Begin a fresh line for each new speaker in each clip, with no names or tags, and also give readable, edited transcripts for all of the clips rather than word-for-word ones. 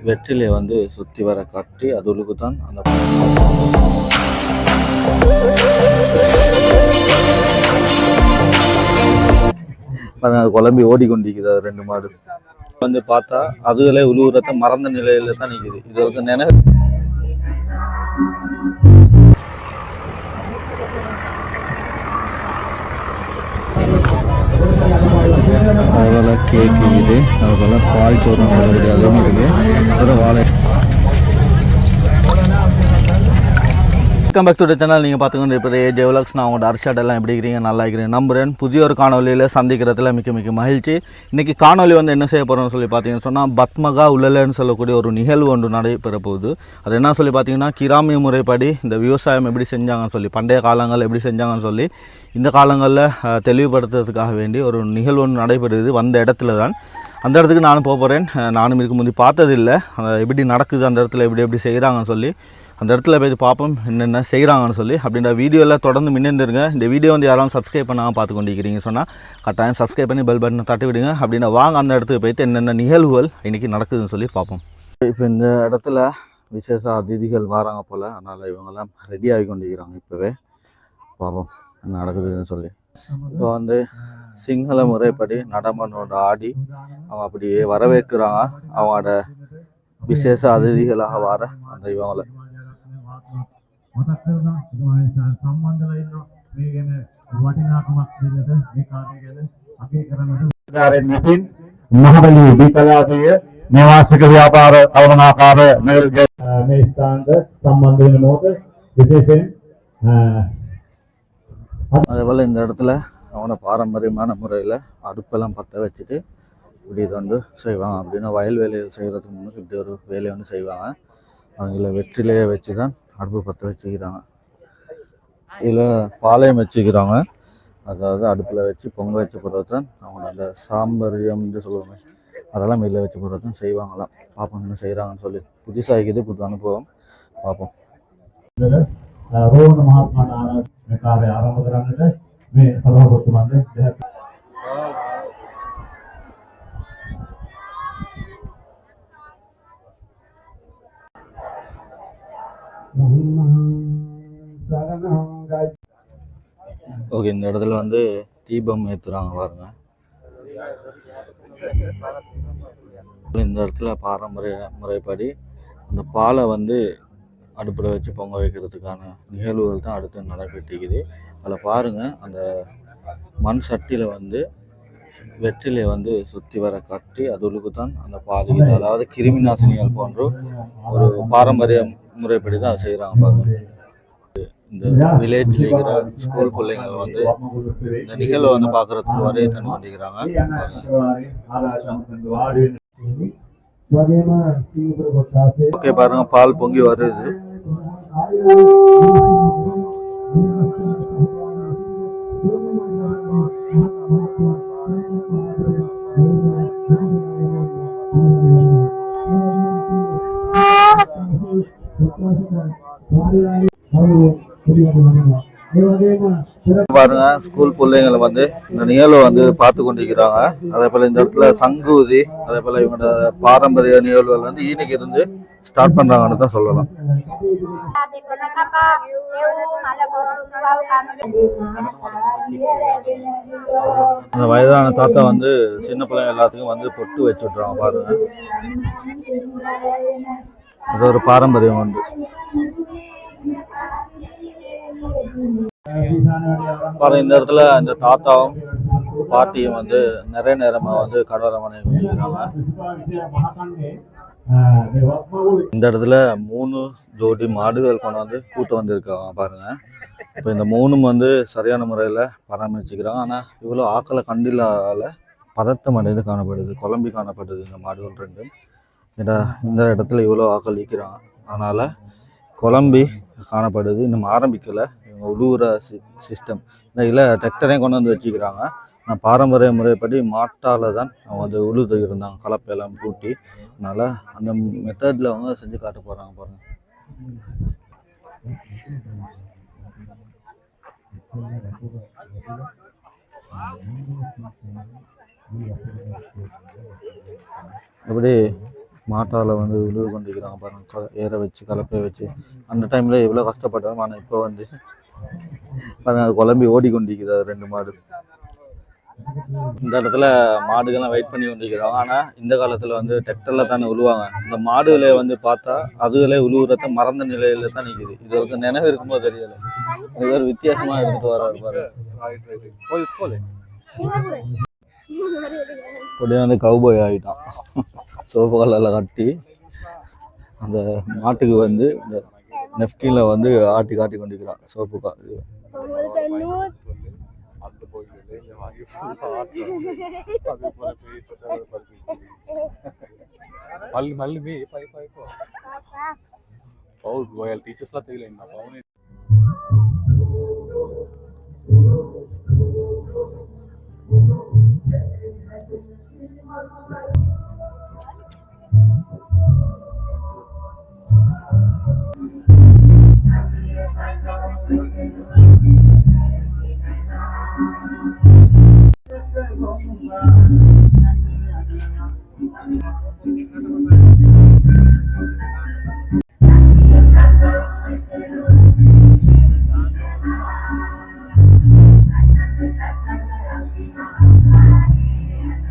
வெற்றிலை வந்து சுற்றி வர காட்டி அதுக்கு தான் அந்த குழம்பி ஓடிக்கொண்டிருக்குது ரெண்டு மாடு வந்து பார்த்தா அதுகளே உழுவுறத மறந்த நிலையில தான் நிற்குது. இது வந்து நினைவு அதுபோல் கேக்கு இது அதுபோல் பால் சோறுன்னு சொல்லக்கூடிய அதுவும் இருக்குது. அப்புறம் வாழை. Welcome back to the channel. நீங்கள் பார்த்துக்கொண்டு இப்போ ஏஜே விலாக்ஸ். நான் உங்களோட அரிசாடெல்லாம் எப்படி இருக்கிறீங்க? நல்லா இருக்கிறேன் நம்புறேன். புதிய ஒரு காணொலியில் சந்திக்கிறதுல மிக்க மகிழ்ச்சி. இன்றைக்கி காணொலி வந்து என்ன செய்ய போகிறோம்னு சொல்லி பார்த்தீங்கன்னு சொன்னால் பத்மகா உள்ளலன்னு சொல்லக்கூடிய ஒரு நிகழ்வு ஒன்று நடைபெற போகுது. அது என்ன சொல்லி பார்த்தீங்கன்னா கிராமிய முறைப்படி இந்த விவசாயம் எப்படி செஞ்சாங்கன்னு சொல்லி பண்டைய காலங்கள் எப்படி செஞ்சாங்கன்னு சொல்லி இந்த காலங்களில் தெளிவுபடுத்துறதுக்காக வேண்டி ஒரு நிகழ்வு ஒன்று நடைபெறுது. வந்த இடத்துல தான் அந்த இடத்துக்கு நானும் போக போகிறேன். நானும் இதுக்கு முந்தி பார்த்ததில்லை எப்படி நடக்குது அந்த இடத்துல எப்படி செய்கிறாங்கன்னு சொல்லி அந்த இடத்துல போய் பார்ப்போம் என்னென்ன செய்கிறாங்கன்னு சொல்லி. அப்படின்ற வீடியோவில் தொடர்ந்து முன்னேந்துருங்க. இந்த வீடியோ வந்து யாரும் சப்ஸ்கிரைப் பண்ணாமல் பார்த்து கொண்டிருக்கிறீங்க சொன்னால் கட்டாயம் சப்ஸ்கிரைப் பண்ணி பெல் பட்டனை தட்டி விடுங்க. அப்படின்னா வாங்க அந்த இடத்துக்கு போய்ட்டு என்னென்ன நிகழ்வுகள் இன்றைக்கி நடக்குதுன்னு சொல்லி பார்ப்போம். இப்போ இந்த இடத்துல விசேஷ அதிதிகள் வராங்க போல், அதனால் இவங்கெல்லாம் ரெடி ஆகி கொண்டிருக்கிறாங்க. இப்போவே பார்ப்போம் என்ன நடக்குதுன்னு சொல்லி. இப்போ வந்து சிங்கள முறைப்படி நடமனோட ஆடி அவங்க அப்படியே வரவேற்கிறாங்க அவங்களோட விசேஷ அதிதிகளாக வர அந்த இவங்களை.
මහබලී දීපලාසය නිවාසික ව්‍යාපාර අවනාකාර මේ ස්ථානට සම්බන්ධ වෙන මොහොත විශේෂයෙන්
அதேபோல் இந்த இடத்துல அவனை பாரம்பரியமான முறையில் அடுப்பெல்லாம் பற்ற வச்சுட்டு இப்படி இதை வந்து செய்வாங்க. அப்படின்னா வயல் வேலைகள் செய்கிறதுக்கு முன்னுக்கு இப்படி ஒரு வேலையை வந்து செய்வாங்க. அவங்கள வெற்றிலையை வச்சு தான் அடுப்பு பற்ற வச்சுக்கிறாங்க. இதில் பாளையம் வச்சுக்கிறாங்க. அதாவது அடுப்பில் வச்சு பொங்க வச்ச பிறகு தான் அவங்க அந்த சாம்பரியம்னு சொல்லுவாங்க அதெல்லாம் இதில் வச்ச பிறகு தான் செய்வாங்களாம். பார்ப்போம் என்ன செய்கிறாங்கன்னு சொல்லி. புதுசாக இருக்குது, புது அனுபவம். பார்ப்போம்.
ரோஹණ මහත්මයාට කාර්ය ආරම්භ කරන්නට මේ සභාපතිතුමන්ගේ
ஓகே, இந்த இடத்துல வந்து தீபம் ஏற்றுறாங்க பாருங்க. இந்த இடத்துல பாரம்பரிய முறைப்படி அந்த பாலை வந்து அடுப்பில் வச்சு பொங்க வைக்கிறதுக்கான நிகழ்வுகள் தான் அடுத்து நடைபெற்றிருக்குது. அதில் பாருங்கள் அந்த மண் சட்டியில் வந்து வெற்றிலை வந்து சுற்றி வர கட்டி அதுக்கு தான் அந்த பாதிக்குது. அதாவது கிருமி நாசினிகள் போன்ற ஒரு பாரம்பரிய முறைப்படி தான் அதை செய்கிறாங்க பாருங்க. இந்த வில்லேஜில் இருக்கிற ஸ்கூல் பிள்ளைங்கள் வந்து இந்த நிகழ்வை வந்து பார்க்குறதுக்கு வரைய தண்ணி வந்துக்கிறாங்க. ஓகே பாருங்க, பால் பொங்கி வருது. பாருங்க ஸ்கூல் பிள்ளைங்களை வந்து இந்த நிகழ்வை வந்து பார்த்து கொண்டிருக்கிறாங்க. அதே போல இந்த இடத்துல சங்கூதி அதே போல இவங்களோட பாரம்பரிய நிகழ்வுகள் வந்து இன்னைக்கு இருந்து ஸ்டார்ட் பண்றாங்கன்னு தான் சொல்லலாம். அந்த வயதான தாத்தா வந்து சின்ன பிள்ளைங்க எல்லாத்துக்கும் வந்து பொட்டு வச்சு விட்டுறாங்க பாருங்க. அது ஒரு பாரம்பரியம் வந்து. இந்த இடத்துல இந்த தாத்தாவும் பாட்டியும் வந்து நிறைய நேரமா வந்து கடவரமனை கொண்டிருக்கிறாங்க. இந்த இடத்துல 3 ஜோடி மாடுகள் கொண்டு வந்து கூட்டம் வந்திருக்காங்க பாருங்க. இப்போ இந்த 3ம் வந்து சரியான முறையில் பராமரிச்சுக்கிறாங்க. ஆனால் இவ்வளோ ஆக்களை கண்டிலால பதத்தம் அடைந்து காணப்படுது, குழம்பி காணப்படுது இந்த மாடுகள் ரெண்டும். ஏன்னா இந்த இடத்துல இவ்வளோ ஆக்கள் ஈக்கிறாங்க, அதனால் குழம்பி காணப்படுது. இன்னும் ஆரம்பிக்கலை இவங்க உழுவுற சிஸ்டம். இதில் டிராக்டரையும் கொண்டு வந்து வச்சுக்கிறாங்க. நான் பாரம்பரிய முறைப்படி மாட்டால் தான் அவங்க வந்து உழுது இருந்தாங்க, கலப்பையெல்லாம் பூட்டி. அதனால் அந்த மெத்தடில் அவங்க செஞ்சு காட்ட போகிறாங்க பாருங்கள். எப்படி மாட்டால் வந்து உழுவு கொண்டிருக்கிறாங்க பாருங்க, ஏற வச்சு கலப்பை வச்சு. அந்த டைமில் எவ்வளோ கஷ்டப்பட்டோம். ஆனால் இப்போ வந்து பாருங்க குழம்பி ஓடி கொண்டிருக்கிறார் 2 மாடு. இந்த இடத்துல மாடுகள்லாம் வெயிட் பண்ணி கொண்டிருக்கிறாங்க. ஆனால் இந்த காலத்தில் வந்து டிராக்டரில் தானே உழுவாங்க. இந்த மாடுகளை வந்து பார்த்தா அதுகளே உழுவுறத மறந்த நிலையில தான் நிற்குது. இது ஒரு நினைவு இருக்கும்போது தெரியல. இது ஒரு வித்தியாசமாக எடுத்துகிட்டு வர்றாரு பாரு. அப்படியே வந்து கவுபாய் ஆகிட்டான். சோப்பு கல்லில் கட்டி அந்த மாட்டுக்கு வந்து இந்த நெஃப்டியில் வந்து ஆட்டி காட்டி கொண்டிருக்கிறான் சோப்பு கால்.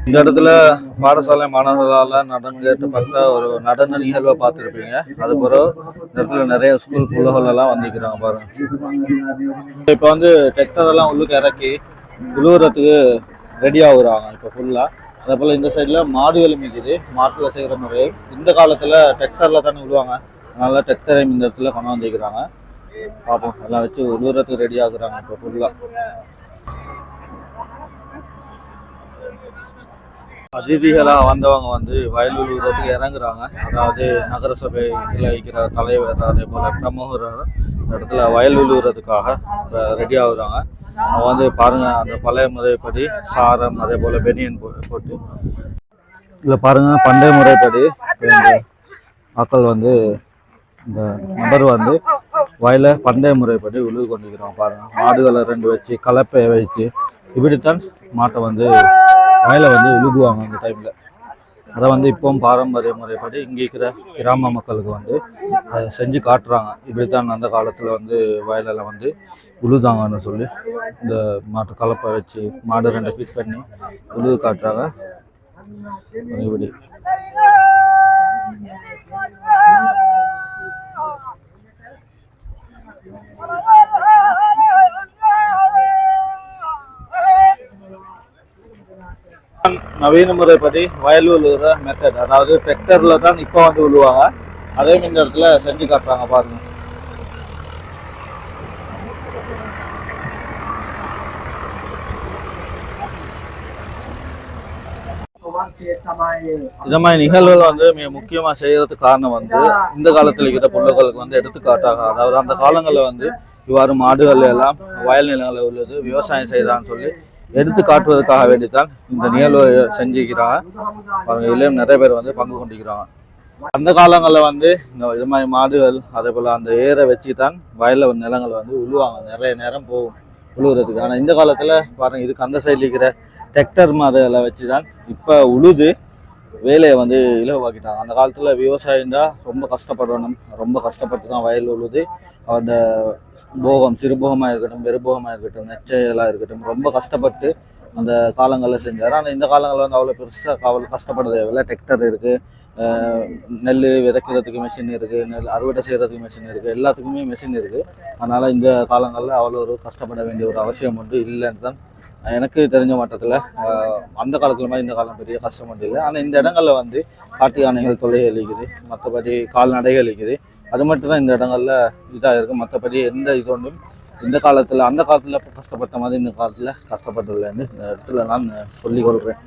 இந்த இடத்துல பாடசாலை மாணவர்களால் நடங்கேற்றப்பட்ட ஒரு நடன நிகழ்வை பார்த்துருப்பீங்க. அது பிறகு இந்த இடத்துல நிறைய ஸ்கூல் புள்ளகள் எல்லாம் வந்துக்கிறாங்க பாருங்க. இப்போ வந்து டிராக்டர் எல்லாம் உள்ளுக்கு இறக்கி உழுவுறதுக்கு ரெடி ஆகுறாங்க இப்போ ஃபுல்லாக. அதே போல் இந்த சைடில் மாடுகள் மிக்குது. மாட்டில் செய்கிற முறை இந்த காலத்தில் டிராக்டரில் தானே உழுவாங்க. அதனால டிராக்டரையும் இந்த இடத்துல கொண்டு வந்துக்கிறாங்க. பார்ப்போம், எல்லாம் வச்சு உழுவுறதுக்கு ரெடி ஆகுறாங்க இப்போ ஃபுல்லாக. அதிதிகளாக வந்தவங்க வந்து வயல் உழுவுறதுக்கு இறங்குறாங்க. அதாவது நகரசபையில் வைக்கிற தலைவர் அதே போல் பிரமுகர் இந்த இடத்துல வயல் உழுவுறதுக்காக ரெடி ஆகுறாங்க. அவங்க வந்து பாருங்கள், அந்த பழைய முறைப்படி சாரம் அதே போல் பெனியன் போட்டு இதில் பாருங்கள். பண்டைய முறைப்படி மக்கள் வந்து இந்த நபர் வந்து வயலை பண்டைய முறைப்படி உழுவு கொண்டிருக்கிறாங்க பாருங்கள். மாடுகளை 2 வச்சு கலப்பையை வச்சு இப்படித்தான் மாட்டை வந்து வயலை வந்து உழுகுவாங்க அந்த டைமில். அதை வந்து இப்போவும் பாரம்பரிய முறைப்படி இங்கே இருக்கிற கிராம மக்களுக்கு வந்து செஞ்சு காட்டுறாங்க. இப்படித்தான் அந்த காலத்தில் வந்து வயலில் வந்து உழுதாங்கன்னு சொல்லி இந்த மாட்டு கலப்பை வச்சு மாடு 2 பீஸ் பண்ணி உழுவு காட்டுறாங்க. இப்படி நவீன முறைப்படி வயல் உழுவுற மெத்தட், அதாவது டிராக்டர்ல தான் இப்போ வந்து உழுவாங்க. அதே இந்த இடத்துல செஞ்சு காட்டுறாங்க பாருங்க. இந்த மாதிரி நிகழ்வுகள் வந்து மிக முக்கியமா செய்யறதுக்கு காரணம் வந்து இந்த காலத்துல இருக்கிற பிள்ளைகளுக்கு வந்து எடுத்துக்காட்டாக, அதாவது அந்த காலங்களில் வந்து இவ்வாறு மாடுகள் எல்லாம் வயல் நிலங்களில் உள்ளது விவசாயம் செய்யறான்னு சொல்லி எடுத்து காட்டுவதற்காக வேண்டித்தான் இந்த நிகழ்வு செஞ்சுக்கிறாங்க. இதுலேயும் நிறைய பேர் வந்து பங்கு கொண்டிருக்கிறாங்க. அந்த காலங்களில் வந்து இந்த இது மாதிரி மாடுகள் அதே போல் அந்த ஏரை வச்சு தான் வயலில் நிலங்கள் வந்து உழுவாங்க. நிறைய நேரம் போகும் உழுவுறதுக்கு. ஆனால் இந்த காலத்தில் பாருங்கள், இதுக்கு அந்த சைடில் இருக்கிற டிராக்டர் மாடுகளை வச்சு தான் இப்போ உழுது வேலையை வந்து இலவாக்கிட்டாங்க. அந்த காலத்தில் விவசாயம் தான் ரொம்ப கஷ்டப்படணும், ரொம்ப கஷ்டப்பட்டு தான் வயல் உழுது அந்த போகம் சிறுபோகமாக இருக்கட்டும் பெருபோகமாக இருக்கட்டும் நெச்சையெல்லாம் இருக்கட்டும் ரொம்ப கஷ்டப்பட்டு அந்த காலங்களில் செஞ்சார். ஆனால் இந்த காலங்களில் வந்து அவ்வளோ பெருசாக அவ்வளோ கஷ்டப்பட தேவையில்லை. டிராக்டர் இருக்குது, நெல் விதைக்கிறதுக்கு மிஷின் இருக்குது, நெல் அறுவடை செய்கிறதுக்கு மிஷின் இருக்குது, எல்லாத்துக்குமே மிஷின் இருக்குது. அதனால் இந்த காலங்களில் அவ்வளோ ஒரு கஷ்டப்பட வேண்டிய ஒரு அவசியம் ஒன்று இல்லைன்னு தான் எனக்கு தெரிஞ்ச மட்டத்தில். அந்த காலத்தில் மாதிரி இந்த காலம் பெரிய கஷ்டம் ஒன்றும் இல்லை. ஆனால் இந்த இடங்களில் வந்து காட்டு யானைகள் தொல்லை அளிக்குது, மற்றபடி கால்நடைகள் அளிக்குது. அது மட்டும் தான் இந்த இடங்கள்ல இதாக இருக்குது. மற்றபடி எந்த இது ஒன்றும் இந்த காலத்தில் அந்த காலத்தில் கஷ்டப்பட்ட மாதிரி இந்த காலத்தில் கஷ்டப்பட்டுள்ளேன்னு இந்த இடத்துல நான் சொல்லிக் கொள்கிறேன்.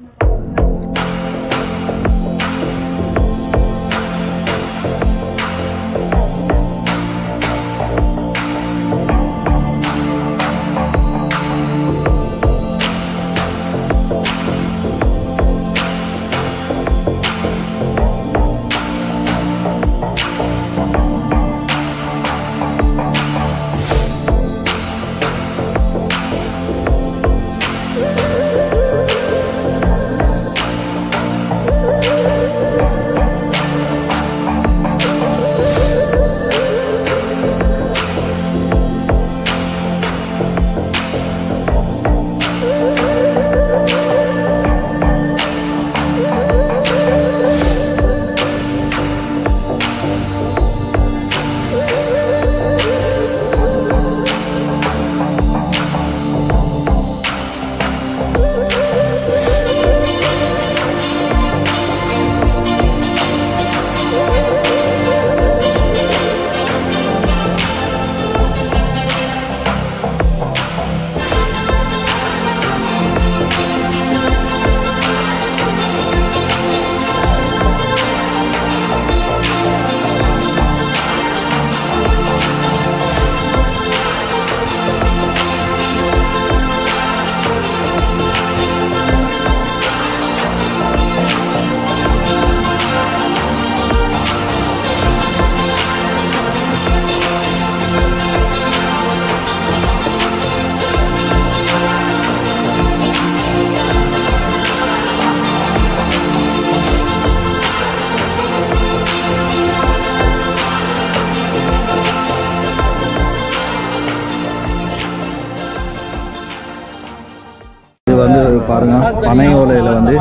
வந்து பாருங்கள் பனை ஓலையில் வந்து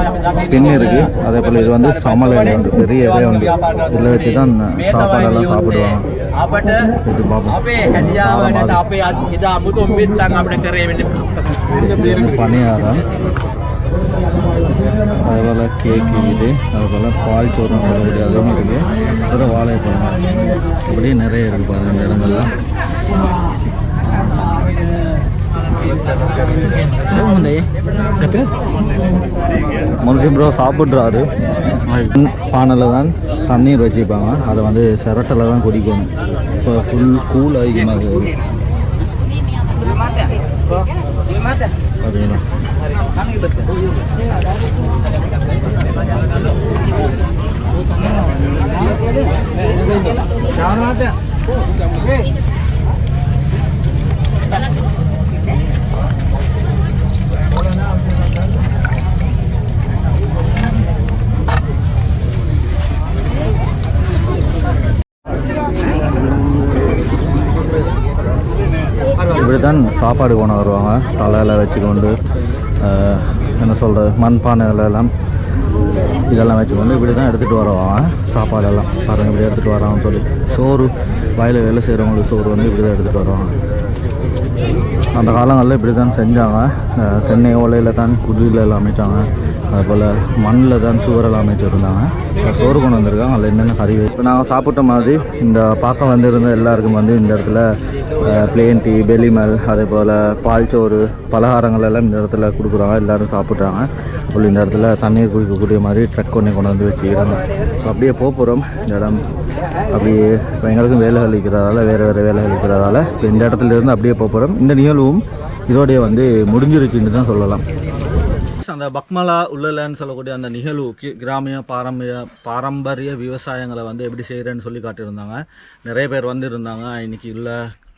பின்னி இருக்குது. அதே போல் இது வந்து சமலையில் உண்டு, பெரிய இலையை உண்டு. இதில் வச்சு தான் சாப்பாடெல்லாம் சாப்பிடுவாங்க. இது பார்ப்போம். பணியாரம், அதுபோல் கேக்கு, இது அதுபோல் பால் சோறுன்னு சொல்லக்கூடிய அதுவும் இருக்குது. அப்புறம் வாழைப்பழம், இப்படி நிறைய இருக்குது பாருங்கள் இந்த இடங்கள்லாம். முன்சி ப்ரோ சாப்பிட்றாரு. பானையில் தான் தண்ணீர் வச்சுப்பாங்க, அதை வந்து சிரட்டில் தான் குடிக்கணும். இப்போ ஃபுல் கூல் அதிகமாக வரும் பார்த்தீங்களா. இப்படி தான் சாப்பாடு கொண்டு வருவாங்க. தலையில் வச்சுக்கொண்டு என்ன சொல்கிறது, மண்பானைகளெல்லாம் இதெல்லாம் வச்சுக்கொண்டு இப்படி தான் எடுத்துகிட்டு வருவாங்க சாப்பாடெல்லாம். பாருங்கள் இப்படி எடுத்துகிட்டு வராங்கன்னு சொல்லி. சோறு வயலில் வேலை செய்கிறவங்களுக்கு சோறு வந்து இப்படி தான் எடுத்துகிட்டு வருவாங்க. அந்த காலங்களில் இப்படி தான் செஞ்சாங்க. தென்னை ஓலையில் தான் குடியில் அமைச்சாங்க. அதுபோல் மண்ணில் தான் சுவரெல்லாம் அமைச்சிருந்தாங்க. சோறு கொண்டு வந்திருக்காங்க. அதில் என்னென்ன கறி. இப்போ நாங்கள் சாப்பிட்ட மாதிரி இந்த பார்க்க வந்திருந்த எல்லாருக்கும் வந்து இந்த இடத்துல பிளேன் டீ, பெலிமல், அதே போல் பால் சோறு, பலகாரங்கள் எல்லாம் இந்த இடத்துல கொடுக்குறாங்க. எல்லோரும் சாப்பிட்றாங்க. அப்புறம் இந்த இடத்துல தண்ணீர் குடிக்கக்கூடிய மாதிரி ட்ரக் ஒன்று கொண்டு வந்து வச்சுக்கிறாங்க. இப்போ அப்படியே போகிறோம் இந்த இடம். அப்படியே இப்போ எங்களுக்கும் வேலைகள் இருக்கிறதால, வேறு வேலைகள் இருக்கிறதால இப்போ இந்த இடத்துலேருந்து அப்படியே போகிறோம். இந்த நிகழ்வும் இதோடைய வந்து முடிஞ்சிருச்சுன்னு தான் சொல்லலாம். அந்த பக்மலா உள்ளலன்னு சொல்லக்கூடிய அந்த நிகழ்வு கிராமிய பாரம்பரிய விவசாயங்களை வந்து எப்படி செய்கிறேன்னு சொல்லி காட்டியிருந்தாங்க. நிறைய பேர் வந்துருந்தாங்க. இன்றைக்கி உள்ள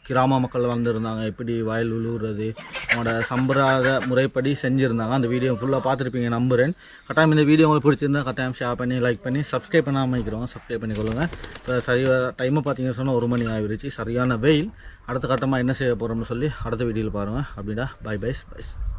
கிராம மக்கள் வந்திருந்தாங்க. எப்படி வயல் உழுவுறது அவனோட சம்பிரதாய முறைப்படி செஞ்சுருந்தாங்க. அந்த வீடியோ ஃபுல்லாக பார்த்துருப்பீங்க நம்புகிறேன். கட்டாயம் இந்த வீடியோ உங்களுக்கு பிடிச்சிருந்தா கட்டாயம் ஷேர் பண்ணி லைக் பண்ணி சப்ஸ்கிரைப் பண்ணாமல் இருக்கிறோம், சப்ஸ்கிரைப் பண்ணிக்கொள்ளுங்கள். இப்போ சரியாக டைமை பார்த்தீங்கன்னு சொன்னால் 1 மணி ஆகிருச்சு. சரியான வெயில். அடுத்த கட்டமாக என்ன செய்ய போகிறோம்னு சொல்லி அடுத்த வீடியோவில் பாருங்கள். அப்படின்னா பை பை.